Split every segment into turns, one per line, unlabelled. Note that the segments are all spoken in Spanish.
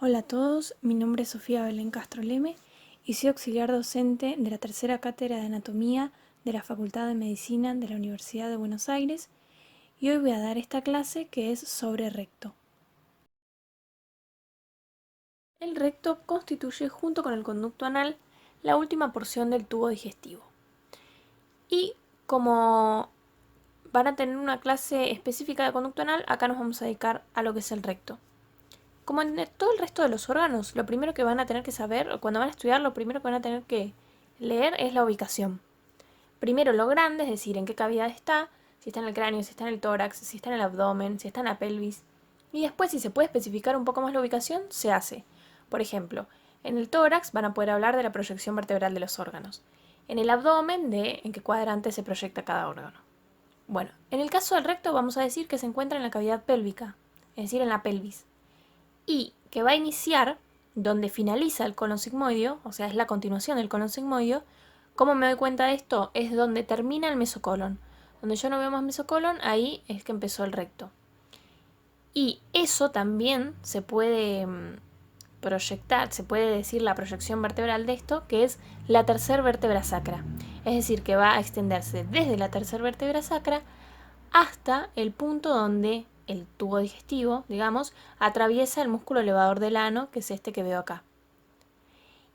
Hola a todos, mi nombre es Sofía Belén Castro Leme y soy auxiliar docente de la tercera cátedra de Anatomía de la Facultad de Medicina de la Universidad de Buenos Aires y hoy voy a dar esta clase que es sobre recto. El recto constituye junto con el conducto anal la última porción del tubo digestivo. Y como van a tener una clase específica de conducto anal, acá nos vamos a dedicar a lo que es el recto. Como en todo el resto de los órganos, lo primero que van a tener que saber, o cuando van a estudiar, lo primero que van a tener que leer es la ubicación. Primero lo grande, es decir, en qué cavidad está, si está en el cráneo, si está en el tórax, si está en el abdomen, si está en la pelvis. Y después, si se puede especificar un poco más la ubicación, se hace. Por ejemplo, en el tórax van a poder hablar de la proyección vertebral de los órganos. En el abdomen, de en qué cuadrante se proyecta cada órgano. Bueno, en el caso del recto vamos a decir que se encuentra en la cavidad pélvica, es decir, en la pelvis. Y que va a iniciar donde finaliza el colon sigmoideo, o sea, es la continuación del colon sigmoideo. ¿Cómo me doy cuenta de esto? Es donde termina el mesocolon. Donde yo no veo más mesocolon, ahí es que empezó el recto. Y eso también se puede proyectar, se puede decir la proyección vertebral de esto, que es la tercera vértebra sacra. Es decir, que va a extenderse desde la tercera vértebra sacra hasta el punto donde el tubo digestivo, digamos, atraviesa el músculo elevador del ano, que es este que veo acá.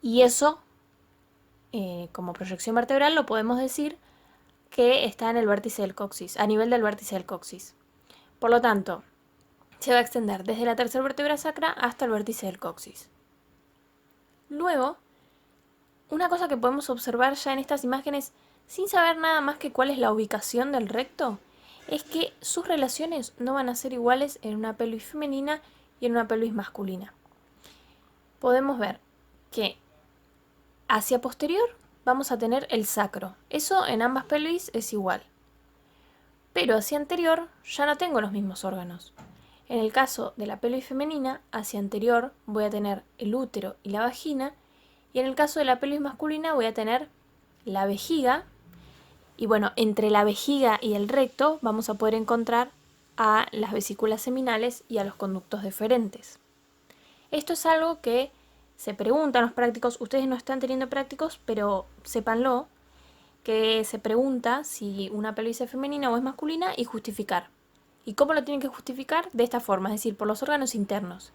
Y eso, como proyección vertebral, lo podemos decir que está en el vértice del coxis, a nivel del vértice del coxis. Por lo tanto, se va a extender desde la tercera vértebra sacra hasta el vértice del coxis. Luego, una cosa que podemos observar ya en estas imágenes, sin saber nada más que cuál es la ubicación del recto, es que sus relaciones no van a ser iguales en una pelvis femenina y en una pelvis masculina. Podemos ver que hacia posterior vamos a tener el sacro. Eso en ambas pelvis es igual. Pero hacia anterior ya no tengo los mismos órganos. En el caso de la pelvis femenina, hacia anterior voy a tener el útero y la vagina, y en el caso de la pelvis masculina voy a tener la vejiga. Y bueno, entre la vejiga y el recto vamos a poder encontrar a las vesículas seminales y a los conductos deferentes. Esto es algo que se preguntan los prácticos, ustedes no están teniendo prácticos, pero sépanlo, que se pregunta si una pelvis es femenina o es masculina y justificar. ¿Y cómo lo tienen que justificar? De esta forma, es decir, por los órganos internos.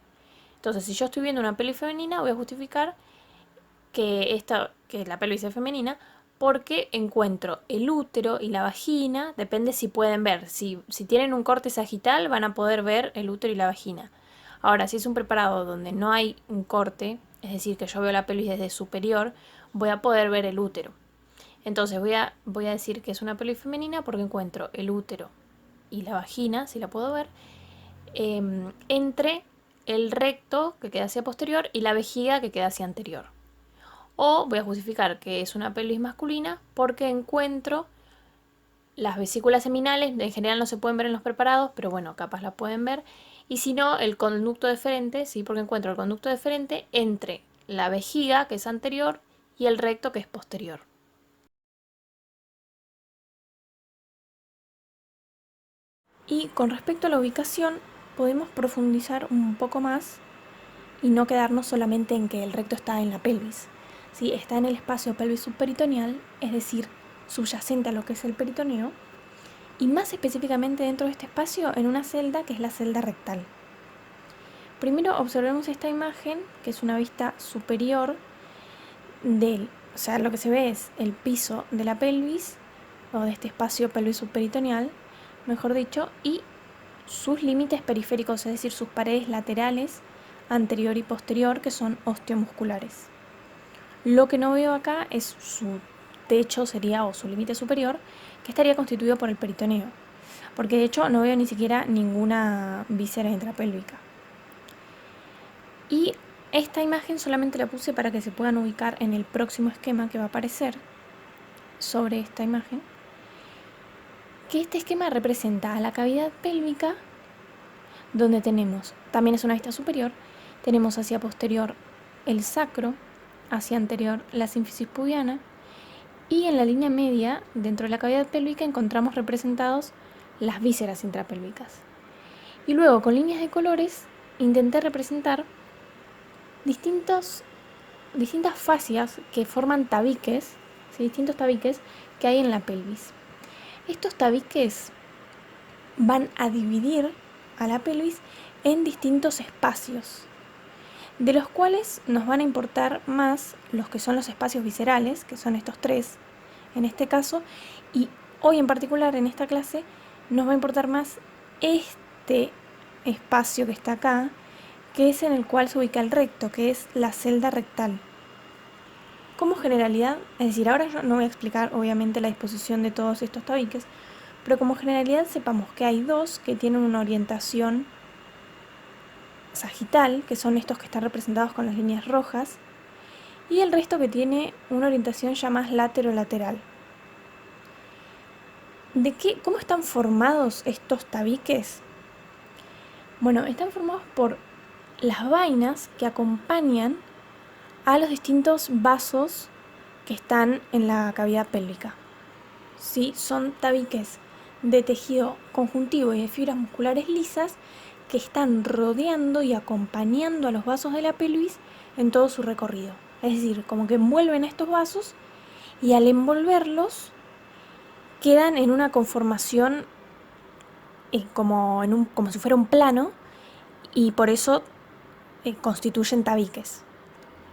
Entonces, si yo estoy viendo una pelvis femenina, voy a justificar que la pelvis es femenina, porque encuentro el útero y la vagina, depende si pueden ver. Si tienen un corte sagital, van a poder ver el útero y la vagina. Ahora, si es un preparado donde no hay un corte, es decir, que yo veo la pelvis desde superior, voy a poder ver el útero. Entonces voy a decir que es una pelvis femenina porque encuentro el útero y la vagina, si la puedo ver, entre el recto que queda hacia posterior y la vejiga que queda hacia anterior. O voy a justificar que es una pelvis masculina porque encuentro las vesículas seminales, en general no se pueden ver en los preparados, pero bueno, capaz las pueden ver. Y si no, el conducto deferente, ¿sí? Porque encuentro el conducto deferente entre la vejiga, que es anterior, y el recto, que es posterior. Y con respecto a la ubicación, podemos profundizar un poco más y no quedarnos solamente en que el recto está en la pelvis. ¿Sí? Está en el espacio pelvis subperitoneal, es decir, subyacente a lo que es el peritoneo, y más específicamente dentro de este espacio en una celda que es la celda rectal. Primero observemos esta imagen, que es una vista superior o sea, lo que se ve es el piso de la pelvis, o de este espacio pelvis subperitoneal, mejor dicho, y sus límites periféricos, es decir, sus paredes laterales, anterior y posterior, que son osteomusculares. Lo que no veo acá es su techo, sería, o su límite superior, que estaría constituido por el peritoneo, porque de hecho no veo ni siquiera ninguna víscera intrapélvica. Y esta imagen solamente la puse para que se puedan ubicar en el próximo esquema que va a aparecer sobre esta imagen, que este esquema representa a la cavidad pélvica, donde tenemos, también es una vista superior, tenemos hacia posterior el sacro, hacia anterior la sínfisis pubiana, y en la línea media, dentro de la cavidad pélvica, encontramos representados las vísceras intrapélvicas. Y luego, con líneas de colores, intenté representar distintas fascias que forman tabiques, ¿sí? Distintos tabiques que hay en la pelvis. Estos tabiques van a dividir a la pelvis en distintos espacios, de los cuales nos van a importar más los que son los espacios viscerales, que son estos tres en este caso, y hoy en particular en esta clase nos va a importar más este espacio que está acá, que es en el cual se ubica el recto, que es la celda rectal. Como generalidad, es decir, ahora yo no voy a explicar obviamente la disposición de todos estos tabiques, pero como generalidad sepamos que hay dos que tienen una orientación sagital, que son estos que están representados con las líneas rojas, y el resto que tiene una orientación ya más laterolateral. ¿Cómo están formados estos tabiques? Bueno, están formados por las vainas que acompañan a los distintos vasos que están en la cavidad pélvica. ¿Sí? Son tabiques de tejido conjuntivo y de fibras musculares lisas que están rodeando y acompañando a los vasos de la pelvis en todo su recorrido. Es decir, como que envuelven estos vasos y al envolverlos quedan en una conformación como si fuera un plano, y por eso constituyen tabiques.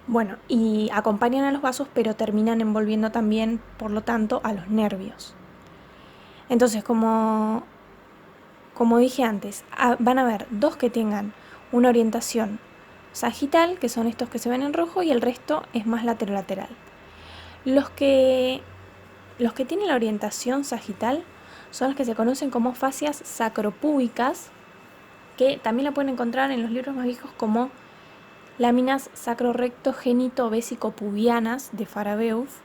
Bueno, y acompañan a los vasos, pero terminan envolviendo también, por lo tanto, a los nervios. Entonces, como dije antes, van a haber dos que tengan una orientación sagital, que son estos que se ven en rojo, y el resto es más laterolateral. Los que tienen la orientación sagital son los que se conocen como fascias sacropúbicas, que también la pueden encontrar en los libros más viejos como láminas sacro-recto-génito-vésico-pubianas de Farabeuf.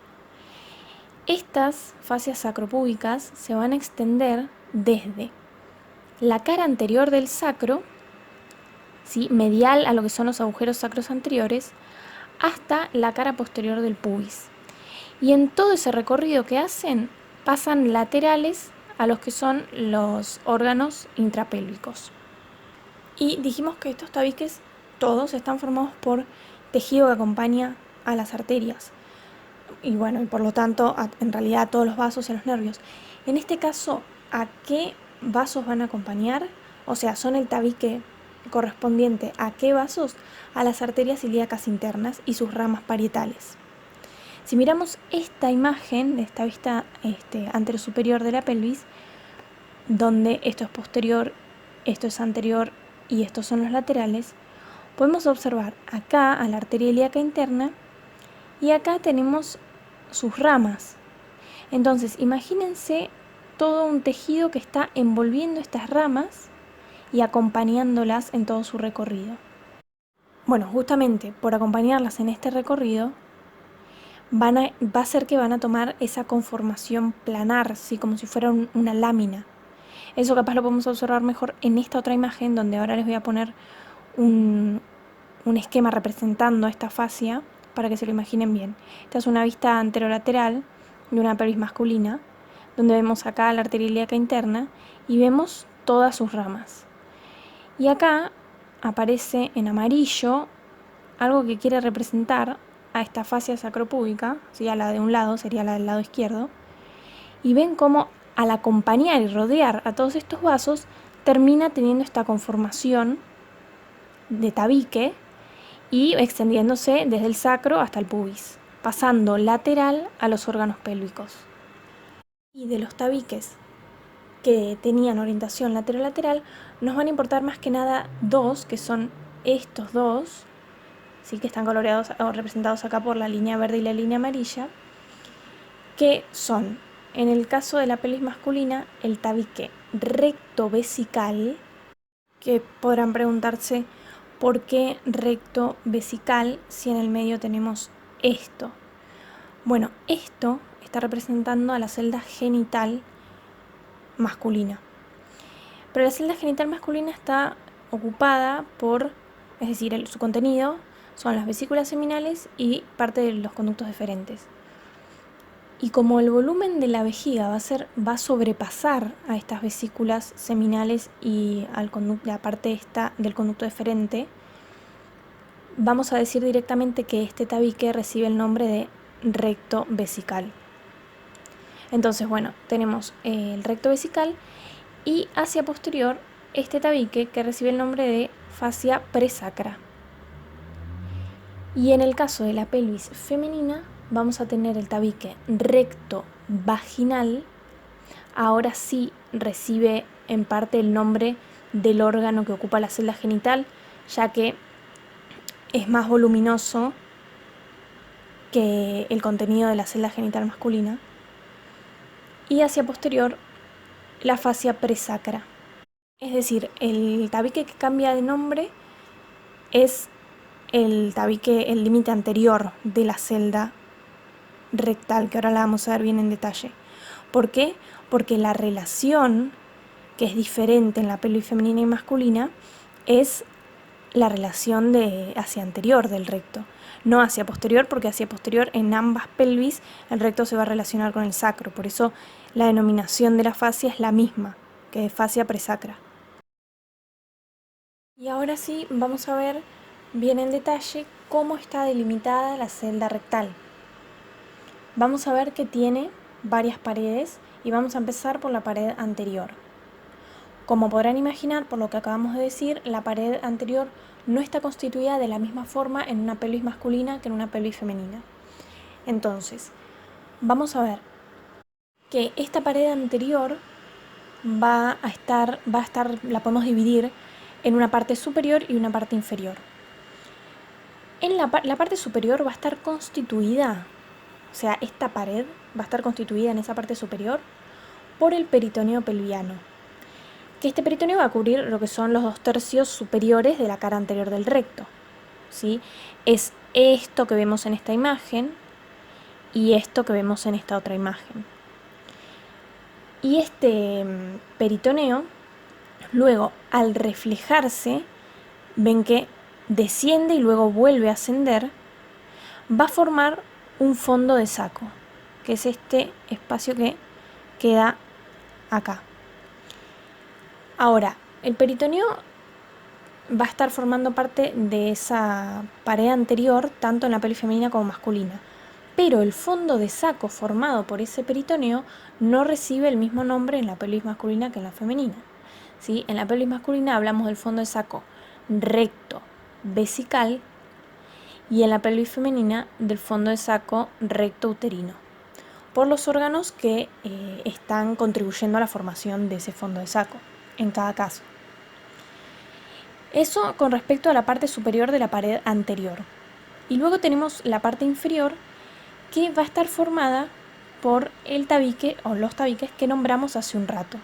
Estas fascias sacropúbicas se van a extender desde la cara anterior del sacro, ¿sí? Medial a lo que son los agujeros sacros anteriores, hasta la cara posterior del pubis. Y en todo ese recorrido que hacen, pasan laterales a los que son los órganos intrapélvicos. Y dijimos que estos tabiques todos están formados por tejido que acompaña a las arterias. Y bueno, y por lo tanto, en realidad a todos los vasos y a los nervios. En este caso, ¿a qué vasos van a acompañar? O sea, son el tabique correspondiente a qué vasos, a las arterias ilíacas internas y sus ramas parietales. Si miramos esta imagen de esta vista anterosuperior de la pelvis, donde esto es posterior, esto es anterior y estos son los laterales, podemos observar acá a la arteria ilíaca interna y acá tenemos sus ramas. Entonces, imagínense todo un tejido que está envolviendo estas ramas y acompañándolas en todo su recorrido. Bueno, justamente por acompañarlas en este recorrido, va a ser que van a tomar esa conformación planar, ¿sí? Como si fuera una lámina. Eso capaz lo podemos observar mejor en esta otra imagen, donde ahora les voy a poner un esquema representando esta fascia para que se lo imaginen bien. Esta es una vista anterolateral de una pelvis masculina, donde vemos acá la arteria ilíaca interna y vemos todas sus ramas. Y acá aparece en amarillo algo que quiere representar a esta fascia sacropúbica, ¿sí? A la de un lado, sería la del lado izquierdo, y ven cómo al acompañar y rodear a todos estos vasos termina teniendo esta conformación de tabique y extendiéndose desde el sacro hasta el pubis, pasando lateral a los órganos pélvicos. Y de los tabiques que tenían orientación lateral-lateral, nos van a importar más que nada dos, que son estos dos, ¿sí? Que están coloreados o representados acá por la línea verde y la línea amarilla, que son, en el caso de la pelvis masculina, el tabique recto vesical, que podrán preguntarse por qué recto vesical si en el medio tenemos esto. Bueno, esto está representando a la celda genital masculina. Pero la celda genital masculina está ocupada por, es decir, su contenido son las vesículas seminales y parte de los conductos deferentes. Y como el volumen de la vejiga va a sobrepasar a estas vesículas seminales y la parte esta del conducto deferente, vamos a decir directamente que este tabique recibe el nombre de recto vesical. Entonces, bueno, tenemos el recto vesical y hacia posterior este tabique que recibe el nombre de fascia presacra. Y en el caso de la pelvis femenina vamos a tener el tabique recto vaginal. Ahora sí recibe en parte el nombre del órgano que ocupa la celda genital, ya que es más voluminoso que el contenido de la celda genital masculina. Y hacia posterior la fascia presacra. Es decir, el tabique que cambia de nombre es el tabique, el límite anterior de la celda rectal, que ahora la vamos a ver bien en detalle. ¿Por qué? Porque la relación, que es diferente en la pelvis femenina y masculina, es la relación de hacia anterior del recto, no hacia posterior, porque hacia posterior en ambas pelvis el recto se va a relacionar con el sacro, por eso la denominación de la fascia es la misma, que es fascia presacra. Y ahora sí vamos a ver bien en detalle cómo está delimitada la celda rectal. Vamos a ver que tiene varias paredes y vamos a empezar por la pared anterior. Como podrán imaginar, por lo que acabamos de decir, la pared anterior no está constituida de la misma forma en una pelvis masculina que en una pelvis femenina. Entonces, vamos a ver que esta pared anterior la podemos dividir en una parte superior y una parte inferior. La parte superior va a estar constituida, o sea, esta pared va a estar constituida en esa parte superior por el peritoneo pelviano, que este peritoneo va a cubrir lo que son los 2/3 superiores de la cara anterior del recto, ¿sí? Es esto que vemos en esta imagen y esto que vemos en esta otra imagen. Y este peritoneo, luego, al reflejarse, ven que desciende y luego vuelve a ascender, va a formar un fondo de saco, que es este espacio que queda acá. Ahora, el peritoneo va a estar formando parte de esa pared anterior, tanto en la pelvis femenina como masculina. Pero el fondo de saco formado por ese peritoneo no recibe el mismo nombre en la pelvis masculina que en la femenina, ¿sí? En la pelvis masculina hablamos del fondo de saco recto vesical y en la pelvis femenina del fondo de saco recto uterino, por los órganos que están contribuyendo a la formación de ese fondo de saco en cada caso. Eso con respecto a la parte superior de la pared anterior. Y luego tenemos la parte inferior, que va a estar formada por el tabique o los tabiques que nombramos hace un rato,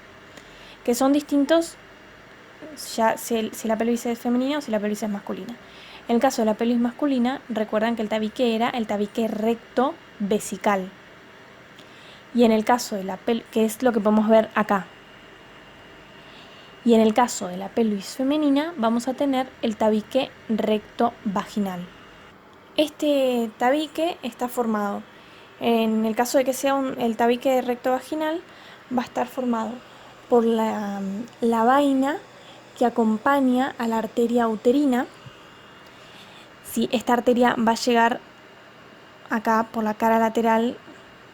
que son distintos ya si la pelvis es femenina o si la pelvis es masculina. En el caso de la pelvis masculina, recuerdan que el tabique era el tabique recto vesical. Y en el caso de que es lo que podemos ver acá. Y en el caso de la pelvis femenina vamos a tener el tabique recto vaginal. Este tabique está formado, en el caso de que sea el tabique recto vaginal, va a estar formado por la vaina que acompaña a la arteria uterina. Si esta arteria va a llegar acá por la cara lateral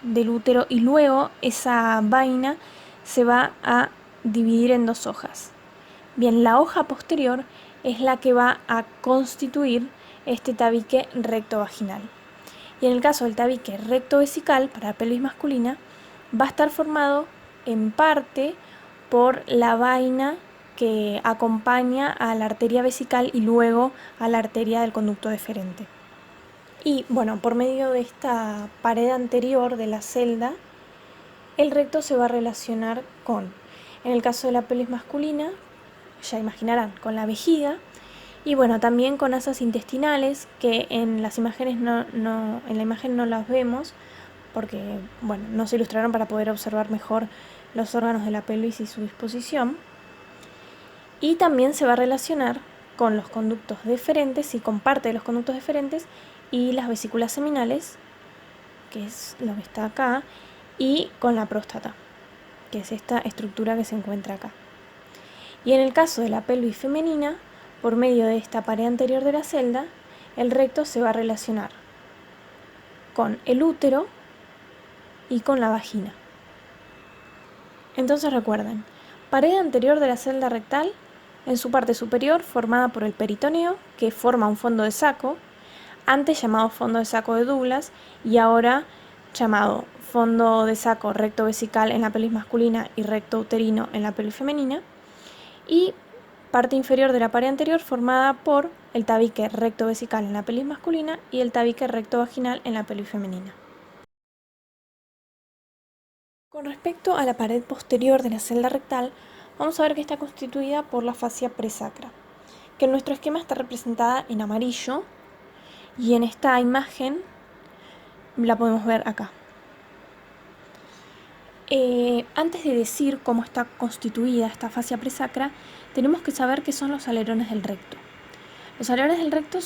del útero y luego esa vaina se va a dividir en dos hojas. Bien, la hoja posterior es la que va a constituir este tabique recto vaginal. Y en el caso del tabique recto vesical para la pelvis masculina, va a estar formado en parte por la vaina que acompaña a la arteria vesical y luego a la arteria del conducto deferente. Y bueno, por medio de esta pared anterior de la celda, el recto se va a relacionar con, en el caso de la pelvis masculina, ya imaginarán, con la vejiga, y bueno, también con asas intestinales, que en las imágenes en la imagen no las vemos, porque bueno, no se ilustraron para poder observar mejor los órganos de la pelvis y su disposición. Y también se va a relacionar con los conductos deferentes y con parte de los conductos deferentes y las vesículas seminales, que es lo que está acá, y con la próstata, que es esta estructura que se encuentra acá. Y en el caso de la pelvis femenina, por medio de esta pared anterior de la celda, el recto se va a relacionar con el útero y con la vagina. Entonces recuerden, pared anterior de la celda rectal, en su parte superior formada por el peritoneo, que forma un fondo de saco, antes llamado fondo de saco de Douglas y ahora llamado fondo de saco recto vesical en la pelvis masculina y recto uterino en la pelvis femenina, y parte inferior de la pared anterior formada por el tabique recto vesical en la pelvis masculina y el tabique recto vaginal en la pelvis femenina. Con respecto a la pared posterior de la celda rectal, vamos a ver que está constituida por la fascia presacra, que en nuestro esquema está representada en amarillo y en esta imagen la podemos ver acá. Antes de decir cómo está constituida esta fascia presacra, tenemos que saber qué son los alerones del recto. Los alerones del recto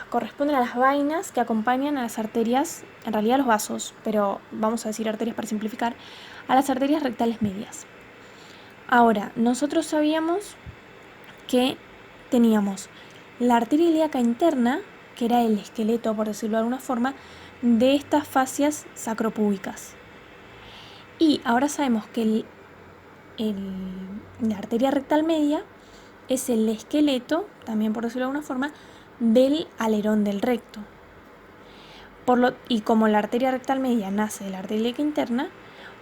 corresponden a las vainas que acompañan a las arterias, en realidad los vasos, pero vamos a decir arterias para simplificar, a las arterias rectales medias. Ahora, nosotros sabíamos que teníamos la arteria ilíaca interna, que era el esqueleto, por decirlo de alguna forma, de estas fascias sacropúbicas. Y ahora sabemos que la arteria rectal media es el esqueleto, también por decirlo de alguna forma, del alerón del recto. Y como la arteria rectal media nace de la arteria ilíaca interna,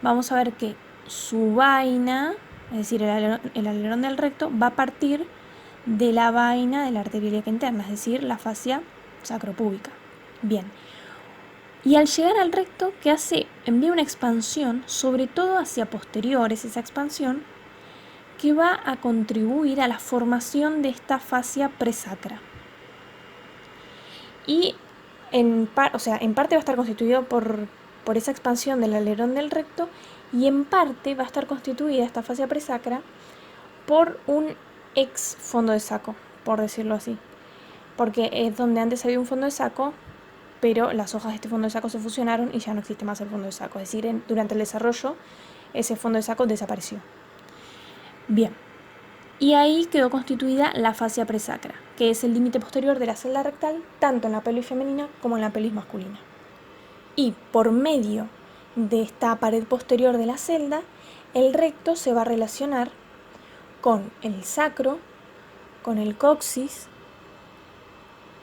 vamos a ver que su vaina, es decir, el alerón del recto, va a partir de la vaina de la arteria ilíaca interna, es decir, la fascia sacropúbica. Bien. Y al llegar al recto, ¿qué hace? Envía una expansión, sobre todo hacia posteriores, esa expansión, que va a contribuir a la formación de esta fascia presacra. Y en parte va a estar constituido por esa expansión del alerón del recto, y en parte va a estar constituida esta fascia presacra por un ex fondo de saco, por decirlo así. Porque es donde antes había un fondo de saco, pero las hojas de este fondo de saco se fusionaron y ya no existe más el fondo de saco. Es decir, durante el desarrollo ese fondo de saco desapareció. Bien, y ahí quedó constituida la fascia presacra, que es el límite posterior de la celda rectal, tanto en la pelvis femenina como en la pelvis masculina. Y por medio de esta pared posterior de la celda, el recto se va a relacionar con el sacro, con el coxis,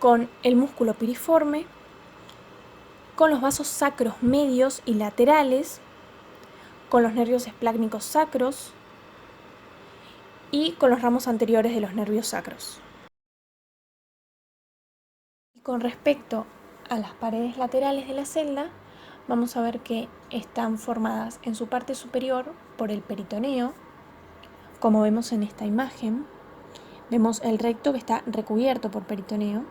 con el músculo piriforme, con los vasos sacros medios y laterales, con los nervios esplácnicos sacros y con los ramos anteriores de los nervios sacros. Y con respecto a las paredes laterales de la celda, vamos a ver que están formadas en su parte superior por el peritoneo, como vemos en esta imagen. Vemos el recto que está recubierto por peritoneo,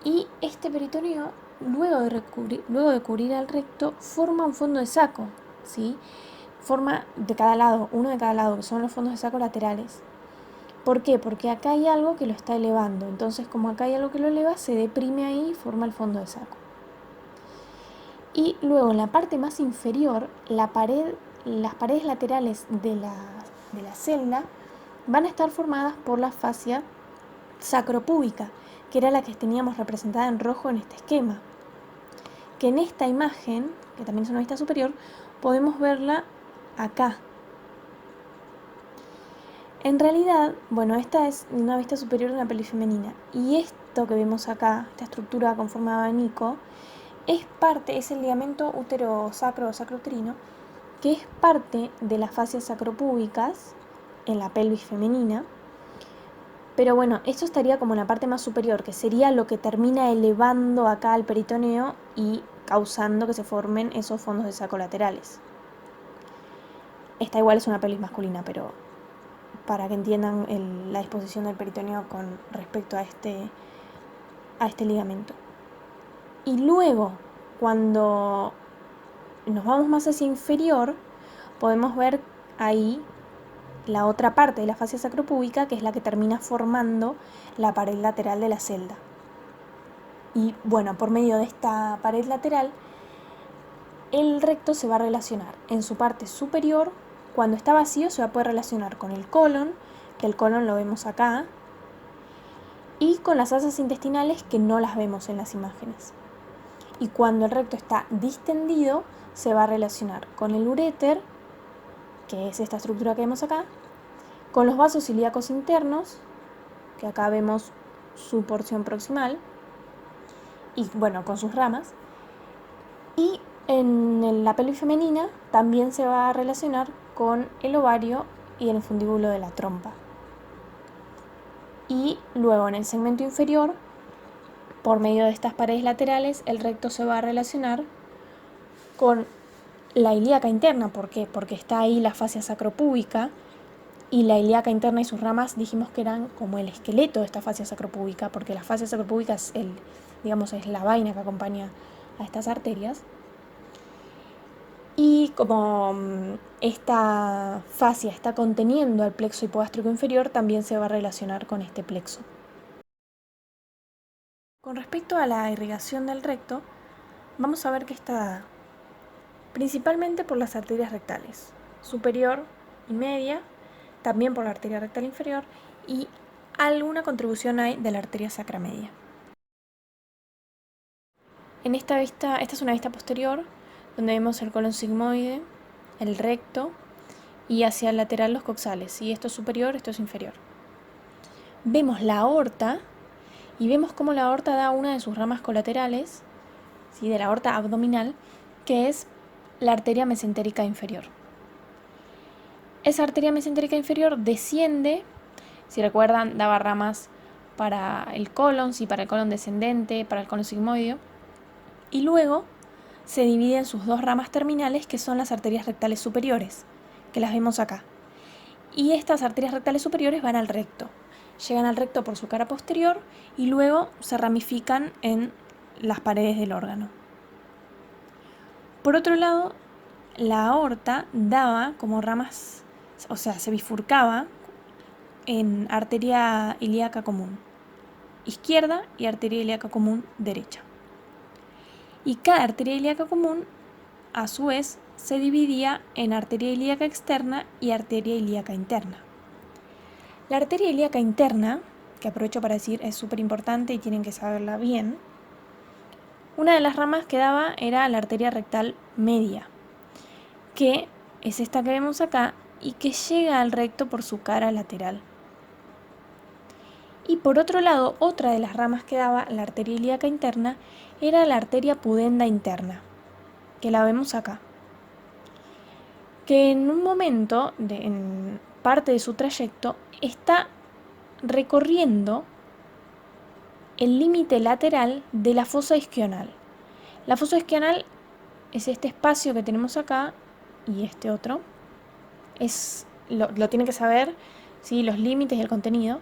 y este peritoneo, luego de cubrir al recto, forma un fondo de saco, ¿sí? Forma de cada lado, uno de cada lado, que son los fondos de saco laterales. ¿Por qué? Porque acá hay algo que lo está elevando. Entonces, como acá hay algo que lo eleva, se deprime ahí y forma el fondo de saco. Y luego en la parte más inferior, las paredes laterales de la celda van a estar formadas por la fascia sacropúbica, que era la que teníamos representada en rojo en este esquema. Que en esta imagen, que también es una vista superior, podemos verla acá. En realidad, bueno, esta es una vista superior de una pelvis femenina, y esto que vemos acá, esta estructura con forma de abanico, es el ligamento útero-sacro o sacrouterino, que es parte de las fascias sacropúbicas en la pelvis femenina. Pero bueno, esto estaría como en la parte más superior, que sería lo que termina elevando acá al peritoneo y causando que se formen esos fondos de saco laterales. Esta igual es una pelvis masculina, pero para que entiendan la disposición del peritoneo con respecto a este ligamento. Y luego, cuando nos vamos más hacia inferior, podemos ver ahí la otra parte de la fascia sacropúbica, que es la que termina formando la pared lateral de la celda. Y bueno, por medio de esta pared lateral, el recto se va a relacionar en su parte superior. Cuando está vacío se va a poder relacionar con el colon, que el colon lo vemos acá, con las asas intestinales que no las vemos en las imágenes. Y cuando el recto está distendido, se va a relacionar con el uréter, que es esta estructura que vemos acá, con los vasos ilíacos internos, que acá vemos su porción proximal, y bueno, con sus ramas. Y en la pelvis femenina también se va a relacionar con el ovario y el fundíbulo de la trompa. Y luego en el segmento inferior, por medio de estas paredes laterales, el recto se va a relacionar con la ilíaca interna. ¿Por qué? Porque está ahí la fascia sacropúbica, y la ilíaca interna y sus ramas dijimos que eran como el esqueleto de esta fascia sacropúbica, porque la fascia sacropúbica es es la vaina que acompaña a estas arterias. Y como esta fascia está conteniendo al plexo hipogástrico inferior, también se va a relacionar con este plexo. Con respecto a la irrigación del recto, vamos a ver que está dada principalmente por las arterias rectales, superior y media, también por la arteria rectal inferior, y alguna contribución hay de la arteria sacra media. En esta es una vista posterior, donde vemos el colon sigmoide, el recto, y hacia el lateral los coxales, y esto es superior, esto es inferior. Vemos la aorta, y vemos cómo la aorta da una de sus ramas colaterales, ¿sí?, de la aorta abdominal, que es la arteria mesentérica inferior. Esa arteria mesentérica inferior desciende, si recuerdan, daba ramas para el colon, sí, para el colon descendente, para el colon sigmoideo, y luego se divide en sus dos ramas terminales, que son las arterias rectales superiores, que las vemos acá. Y estas arterias rectales superiores van al recto. Llegan al recto por su cara posterior y luego se ramifican en las paredes del órgano. Por otro lado, la aorta daba como ramas, o sea, se bifurcaba en arteria ilíaca común izquierda y arteria ilíaca común derecha. Y cada arteria ilíaca común, a su vez, se dividía en arteria ilíaca externa y arteria ilíaca interna. La arteria ilíaca interna, que aprovecho para decir es súper importante y tienen que saberla bien, una de las ramas que daba era la arteria rectal media, que es esta que vemos acá y que llega al recto por su cara lateral. Y por otro lado, otra de las ramas que daba la arteria ilíaca interna era la arteria pudenda interna, que la vemos acá, que en un momento, en parte de su trayecto, está recorriendo el límite lateral de la fosa isquional. La fosa isquional es este espacio que tenemos acá y este otro. Lo tienen que saber, ¿sí?, los límites y el contenido.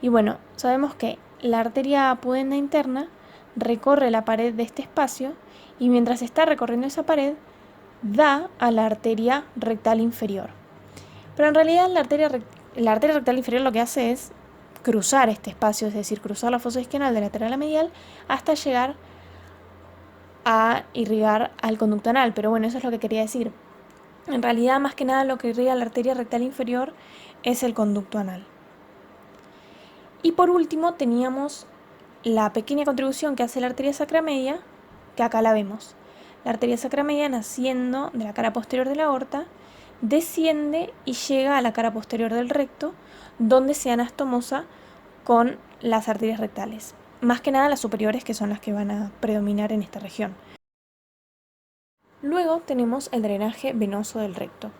Y bueno, sabemos que la arteria pudenda interna recorre la pared de este espacio y mientras está recorriendo esa pared da a la arteria rectal inferior. Pero en realidad la arteria rectal inferior lo que hace es cruzar este espacio, es decir, cruzar la fosa isquional de lateral a medial hasta llegar a irrigar al conducto anal. Pero bueno, eso es lo que quería decir. En realidad, más que nada, lo que irriga la arteria rectal inferior es el conducto anal. Y por último teníamos la pequeña contribución que hace la arteria sacra media, que acá la vemos. La arteria sacra media, naciendo de la cara posterior de la aorta, desciende y llega a la cara posterior del recto, donde se anastomosa con las arterias rectales. Más que nada las superiores, que son las que van a predominar en esta región. Luego tenemos el drenaje venoso del recto.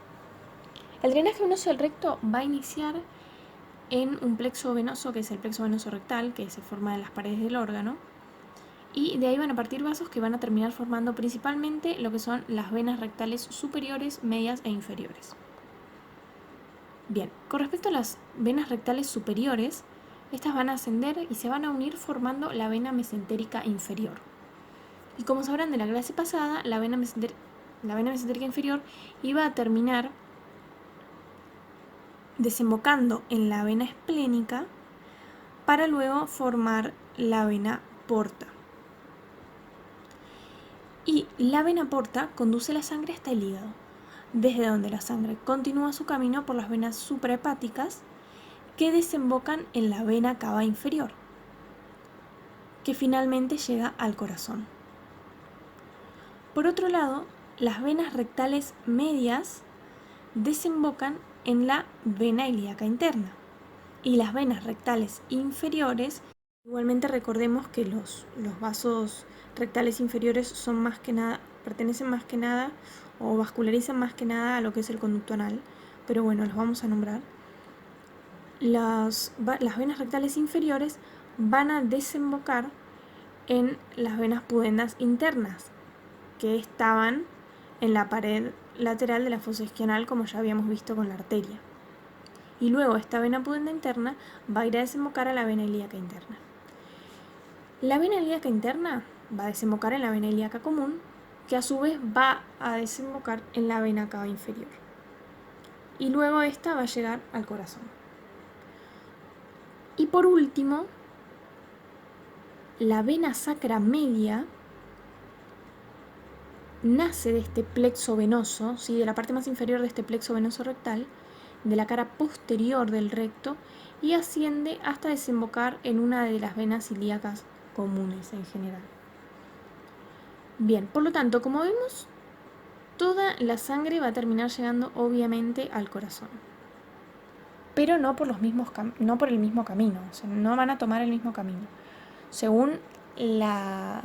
El drenaje venoso del recto va a iniciar en un plexo venoso, que es el plexo venoso rectal, que se forma en las paredes del órgano, y de ahí van a partir vasos que van a terminar formando principalmente lo que son las venas rectales superiores, medias e inferiores. Bien, con respecto a las venas rectales superiores, estas van a ascender y se van a unir formando la vena mesentérica inferior. Y como sabrán de la clase pasada, la vena mesentérica inferior iba a terminar desembocando en la vena esplénica para luego formar la vena porta. Y la vena porta conduce la sangre hasta el hígado, desde donde la sangre continúa su camino por las venas suprahepáticas que desembocan en la vena cava inferior. que finalmente llega al corazón. Por otro lado, las venas rectales medias desembocan en la vena ilíaca interna y las venas rectales inferiores, igualmente recordemos que los vasos rectales inferiores son más que nada, pertenecen más que nada o vascularizan más que nada a lo que es el conducto anal, pero bueno, los vamos a nombrar. Las venas rectales inferiores van a desembocar en las venas pudendas internas, que estaban en la pared lateral de la fosa isquional, como ya habíamos visto con la arteria. Y luego esta vena pudenda interna va a ir a desembocar a la vena ilíaca interna. La vena ilíaca interna va a desembocar en la vena ilíaca común, que a su vez va a desembocar en la vena cava inferior. Y luego esta va a llegar al corazón. Y por último, la vena sacra media nace de este plexo venoso, ¿sí? De la parte más inferior de este plexo venoso rectal, de la cara posterior del recto, y asciende hasta desembocar en una de las venas ilíacas comunes en general. Bien, por lo tanto, como vemos, toda la sangre va a terminar llegando obviamente al corazón, pero no por el mismo camino, o sea, no van a tomar el mismo camino. Según las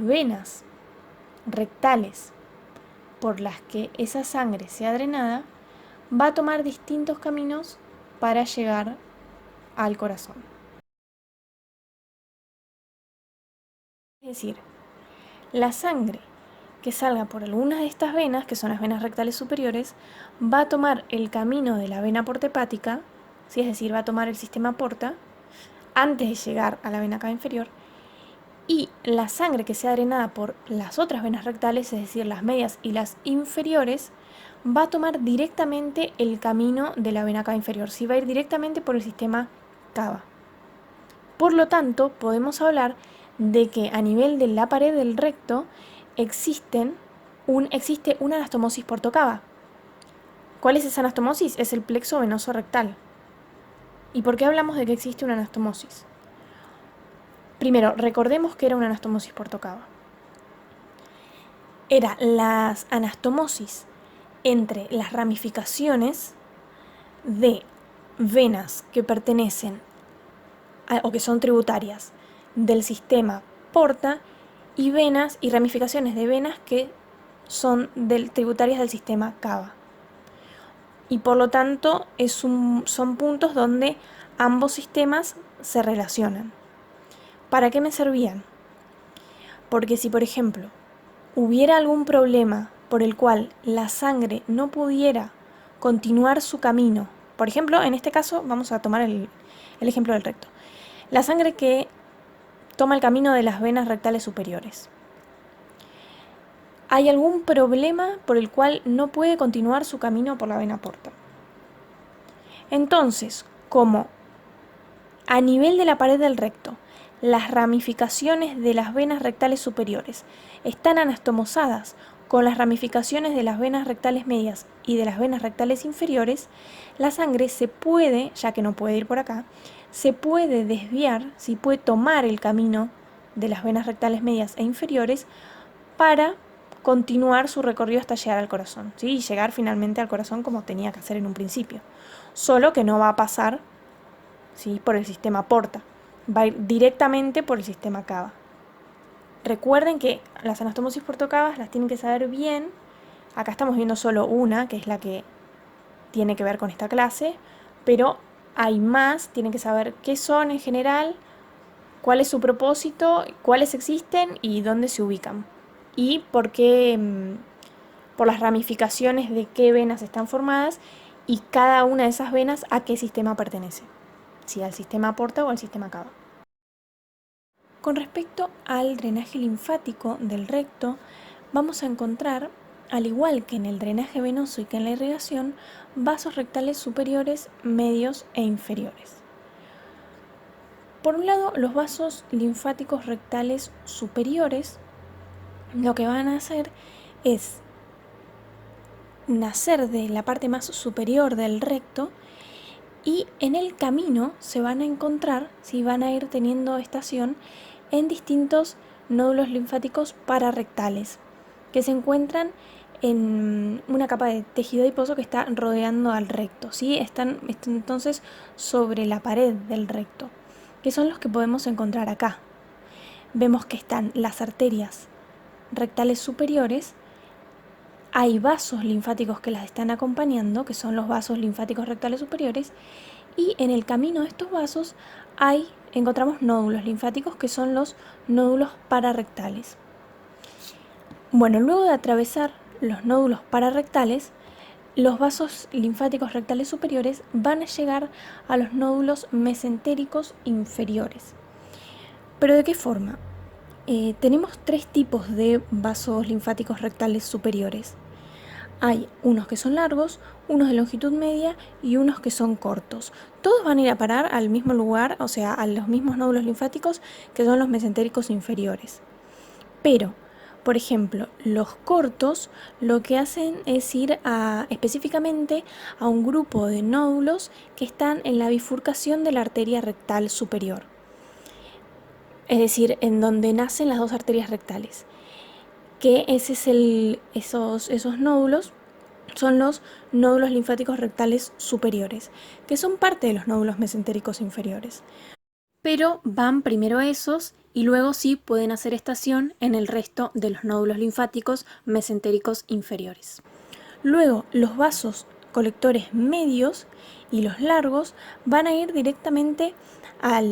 venas rectales por las que esa sangre sea drenada, va a tomar distintos caminos para llegar al corazón. Es decir, la sangre que salga por algunas de estas venas, que son las venas rectales superiores, va a tomar el camino de la vena porta hepática, ¿sí? Es decir, va a tomar el sistema porta antes de llegar a la vena cava inferior, y la sangre que sea drenada por las otras venas rectales, es decir, las medias y las inferiores, va a tomar directamente el camino de la vena cava inferior, ¿sí? Va a ir directamente por el sistema cava. Por lo tanto, podemos hablar de que a nivel de la pared del recto existe una anastomosis portocava. ¿Cuál es esa anastomosis? Es el plexo venoso rectal. ¿Y por qué hablamos de que existe una anastomosis? Primero, recordemos que era una anastomosis portocava. Era las anastomosis entre las ramificaciones de venas que pertenecen o que son tributarias del sistema porta y venas y ramificaciones de venas que son tributarias del sistema cava. Y por lo tanto son puntos donde ambos sistemas se relacionan. ¿Para qué me servían? Porque si, por ejemplo, hubiera algún problema por el cual la sangre no pudiera continuar su camino, por ejemplo, en este caso vamos a tomar el ejemplo del recto, la sangre que toma el camino de las venas rectales superiores. Hay algún problema por el cual no puede continuar su camino por la vena porta. Entonces, como a nivel de la pared del recto, las ramificaciones de las venas rectales superiores están anastomosadas con las ramificaciones de las venas rectales medias y de las venas rectales inferiores, la sangre se puede, ya que no puede ir por acá, se puede desviar, si puede tomar el camino de las venas rectales medias e inferiores para continuar su recorrido hasta llegar al corazón, ¿sí? Y llegar finalmente al corazón como tenía que hacer en un principio. Solo que no va a pasar, ¿sí?, por el sistema porta, va a ir directamente por el sistema cava. Recuerden que las anastomosis portocavas las tienen que saber bien. Acá estamos viendo solo una, que es la que tiene que ver con esta clase, pero hay más, tienen que saber qué son en general, cuál es su propósito, cuáles existen y dónde se ubican. Y por qué, por las ramificaciones de qué venas están formadas y cada una de esas venas a qué sistema pertenece, si al sistema porta o al sistema cava. Con respecto al drenaje linfático del recto, vamos a encontrar, al igual que en el drenaje venoso y que en la irrigación, vasos rectales superiores, medios e inferiores. Por un lado, los vasos linfáticos rectales superiores lo que van a hacer es nacer de la parte más superior del recto Y en el camino se van a encontrar, si van a ir teniendo estación, en distintos nódulos linfáticos pararrectales, que se encuentran en una capa de tejido adiposo que está rodeando al recto, ¿sí? Están entonces sobre la pared del recto, que son los que podemos encontrar acá. Vemos que están las arterias rectales superiores, hay vasos linfáticos que las están acompañando, que son los vasos linfáticos rectales superiores, y en el camino de estos vasos encontramos nódulos linfáticos, que son los nódulos pararrectales. Bueno, luego de atravesar los nódulos pararrectales, los vasos linfáticos rectales superiores van a llegar a los nódulos mesentéricos inferiores. ¿Pero de qué forma? Tenemos tres tipos de vasos linfáticos rectales superiores. Hay unos que son largos, unos de longitud media y unos que son cortos. Todos van a ir a parar al mismo lugar, o sea, a los mismos nódulos linfáticos, que son los mesentéricos inferiores. Pero, por ejemplo, los cortos lo que hacen es ir específicamente a un grupo de nódulos que están en la bifurcación de la arteria rectal superior. Es decir, en donde nacen las dos arterias rectales. Que esos nódulos son los nódulos linfáticos rectales superiores, que son parte de los nódulos mesentéricos inferiores. Pero van primero esos y luego sí pueden hacer estación en el resto de los nódulos linfáticos mesentéricos inferiores. Luego, los vasos colectores medios y los largos van a ir directamente a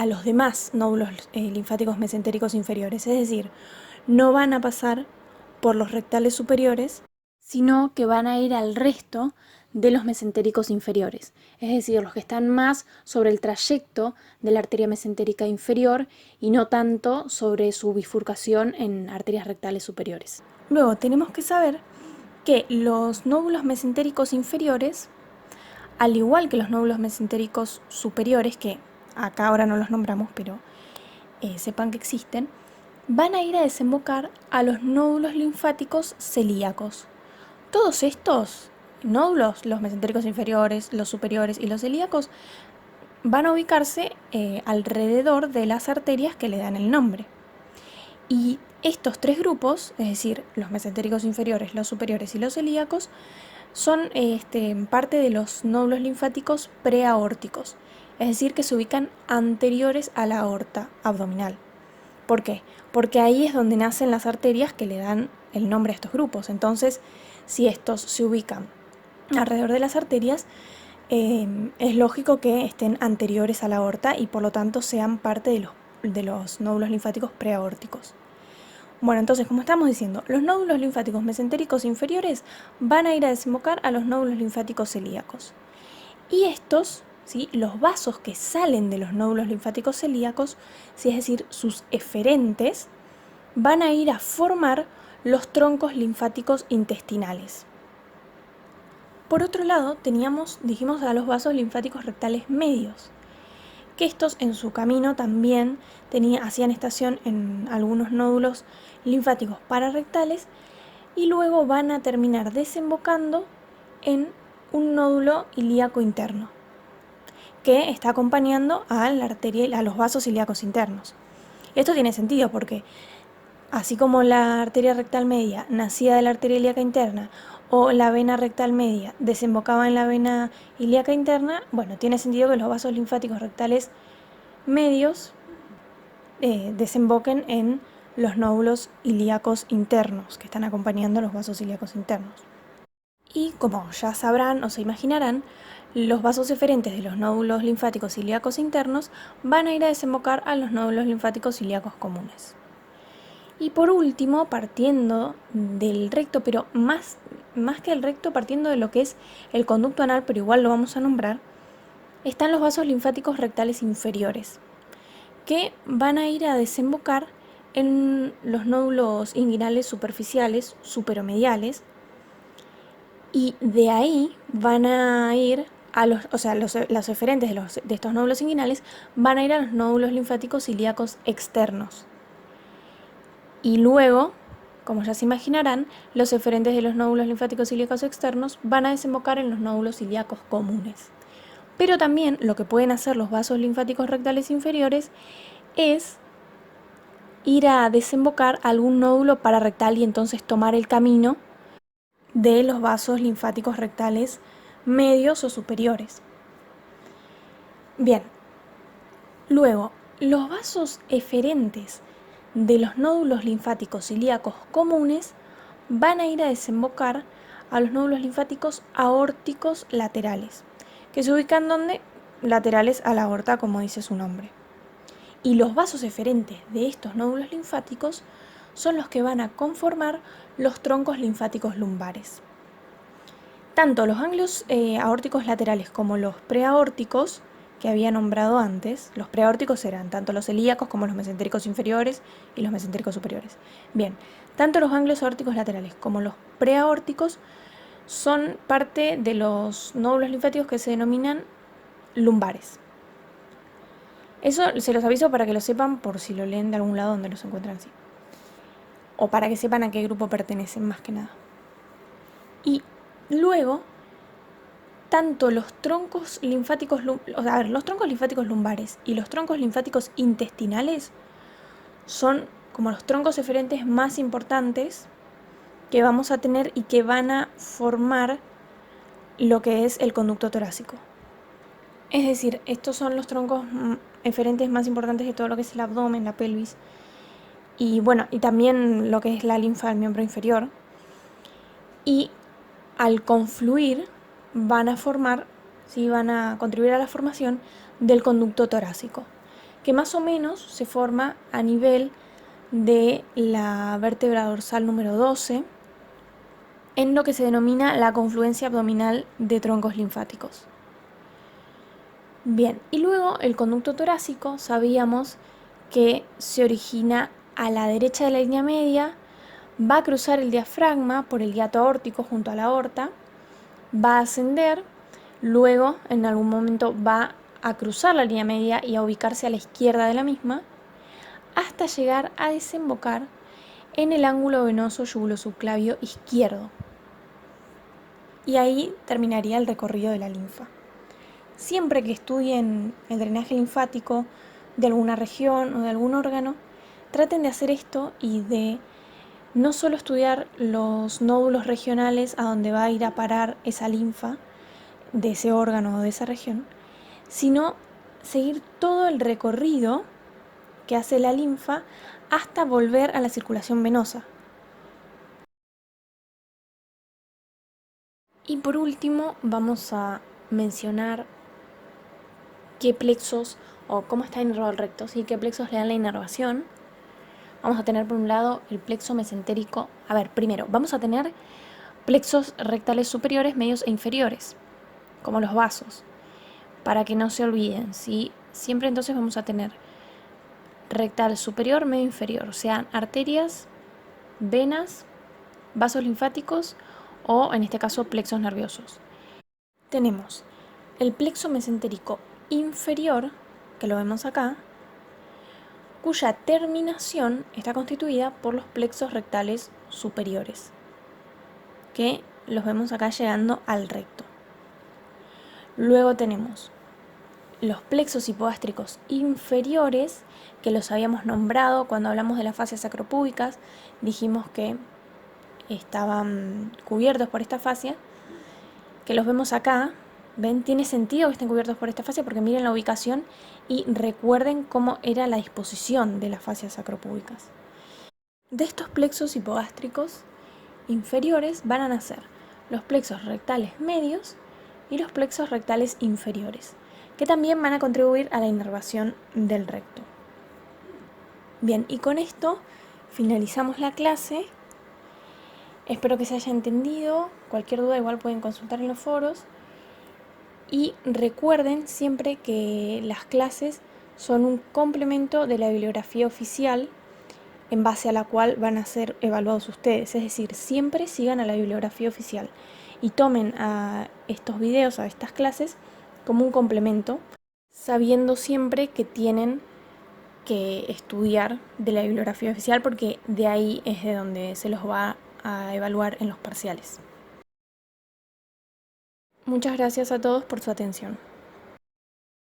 los demás nódulos linfáticos mesentéricos inferiores, es decir, no van a pasar por los rectales superiores, sino que van a ir al resto de los mesentéricos inferiores, es decir, los que están más sobre el trayecto de la arteria mesentérica inferior y no tanto sobre su bifurcación en arterias rectales superiores. Luego tenemos que saber que los nódulos mesentéricos inferiores, al igual que los nódulos mesentéricos superiores, que acá ahora no los nombramos, pero sepan que existen, van a ir a desembocar a los nódulos linfáticos celíacos. Todos estos nódulos, los mesentéricos inferiores, los superiores y los celíacos, van a ubicarse alrededor de las arterias que le dan el nombre. Y estos tres grupos, es decir, los mesentéricos inferiores, los superiores y los celíacos, son parte de los nódulos linfáticos preaórticos, es decir, que se ubican anteriores a la aorta abdominal. ¿Por qué? Porque ahí es donde nacen las arterias que le dan el nombre a estos grupos. Entonces, si estos se ubican alrededor de las arterias, es lógico que estén anteriores a la aorta y por lo tanto sean parte de los nódulos linfáticos preaórticos. Bueno, entonces, como estamos diciendo, los nódulos linfáticos mesentéricos inferiores van a ir a desembocar a los nódulos linfáticos celíacos. Y estos, ¿sí?, los vasos que salen de los nódulos linfáticos celíacos, ¿sí?, es decir, sus eferentes, van a ir a formar los troncos linfáticos intestinales. Por otro lado, dijimos a los vasos linfáticos rectales medios, que estos en su camino también hacían estación en algunos nódulos linfáticos pararrectales y luego van a terminar desembocando en un nódulo ilíaco interno, que está acompañando a los vasos ilíacos internos. Esto tiene sentido porque, así como la arteria rectal media nacía de la arteria ilíaca interna o la vena rectal media desembocaba en la vena ilíaca interna, bueno, tiene sentido que los vasos linfáticos rectales medios desemboquen en los nódulos ilíacos internos, que están acompañando a los vasos ilíacos internos. Y como ya sabrán o se imaginarán, los vasos eferentes de los nódulos linfáticos ilíacos internos van a ir a desembocar a los nódulos linfáticos ilíacos comunes. Y por último, partiendo del recto, pero más que el recto, partiendo de lo que es el conducto anal, pero igual lo vamos a nombrar, están los vasos linfáticos rectales inferiores, que van a ir a desembocar en los nódulos inguinales superficiales, superomediales, y de ahí van a ir los eferentes de estos nódulos inguinales van a ir a los nódulos linfáticos ilíacos externos. Y luego, como ya se imaginarán, los eferentes de los nódulos linfáticos ilíacos externos van a desembocar en los nódulos ilíacos comunes. Pero también lo que pueden hacer los vasos linfáticos rectales inferiores es ir a desembocar algún nódulo pararectal y entonces tomar el camino de los vasos linfáticos rectales medios o superiores. Bien, luego, los vasos eferentes de los nódulos linfáticos ilíacos comunes van a ir a desembocar a los nódulos linfáticos aórticos laterales, que se ubican donde laterales a la aorta, como dice su nombre. Y los vasos eferentes de estos nódulos linfáticos son los que van a conformar los troncos linfáticos lumbares. Tanto los ganglios aórticos laterales como los preaórticos, que había nombrado antes, los preaórticos eran tanto los ilíacos como los mesentéricos inferiores y los mesentéricos superiores. Bien, tanto los ganglios aórticos laterales como los preaórticos son parte de los nódulos linfáticos que se denominan lumbares. Eso se los aviso para que lo sepan por si lo leen de algún lado donde los encuentran así. O para que sepan a qué grupo pertenecen más que nada. Y luego, tanto los troncos linfáticos, los troncos linfáticos lumbares y los troncos linfáticos intestinales son como los troncos eferentes más importantes que vamos a tener y que van a formar lo que es el conducto torácico. Es decir, estos son los troncos eferentes más importantes de todo lo que es el abdomen, la pelvis y bueno, y también lo que es la linfa del miembro inferior. Y al confluir van a formar, ¿sí? Van a contribuir a la formación del conducto torácico, que más o menos se forma a nivel de la vértebra dorsal número 12, en lo que se denomina la confluencia abdominal de troncos linfáticos. Bien, y luego el conducto torácico sabíamos que se origina a la derecha de la línea media, va a cruzar el diafragma por el hiato aórtico junto a la aorta, va a ascender, luego en algún momento va a cruzar la línea media y a ubicarse a la izquierda de la misma, hasta llegar a desembocar en el ángulo venoso yugulosubclavio izquierdo. Y ahí terminaría el recorrido de la linfa. Siempre que estudien el drenaje linfático de alguna región o de algún órgano, traten de hacer esto y de no solo estudiar los nódulos regionales a donde va a ir a parar esa linfa de ese órgano o de esa región, sino seguir todo el recorrido que hace la linfa hasta volver a la circulación venosa. Y por último vamos a mencionar qué plexos o cómo está inervado el recto, ¿sí? Qué plexos le dan la inervación. Vamos a tener por un lado el plexo mesentérico. A ver, primero, vamos a tener plexos rectales superiores, medios e inferiores, como los vasos, para que no se olviden, ¿sí? Siempre entonces vamos a tener rectal superior, medio, inferior, sean arterias, venas, vasos linfáticos o en este caso plexos nerviosos. Tenemos el plexo mesentérico inferior, que lo vemos acá, cuya terminación está constituida por los plexos rectales superiores, que los vemos acá llegando al recto. Luego tenemos los plexos hipogástricos inferiores, que los habíamos nombrado cuando hablamos de las fascias sacropúbicas, dijimos que estaban cubiertos por esta fascia, que los vemos acá. ¿Ven? Tiene sentido que estén cubiertos por esta fascia porque miren la ubicación y recuerden cómo era la disposición de las fascias sacropúbicas. De estos plexos hipogástricos inferiores van a nacer los plexos rectales medios y los plexos rectales inferiores, que también van a contribuir a la inervación del recto. Bien, y con esto finalizamos la clase. Espero que se haya entendido. Cualquier duda igual pueden consultar en los foros. Y recuerden siempre que las clases son un complemento de la bibliografía oficial en base a la cual van a ser evaluados ustedes. Es decir, siempre sigan a la bibliografía oficial y tomen a estos videos, a estas clases, como un complemento, sabiendo siempre que tienen que estudiar de la bibliografía oficial porque de ahí es de donde se los va a evaluar en los parciales. Muchas gracias a todos por su atención.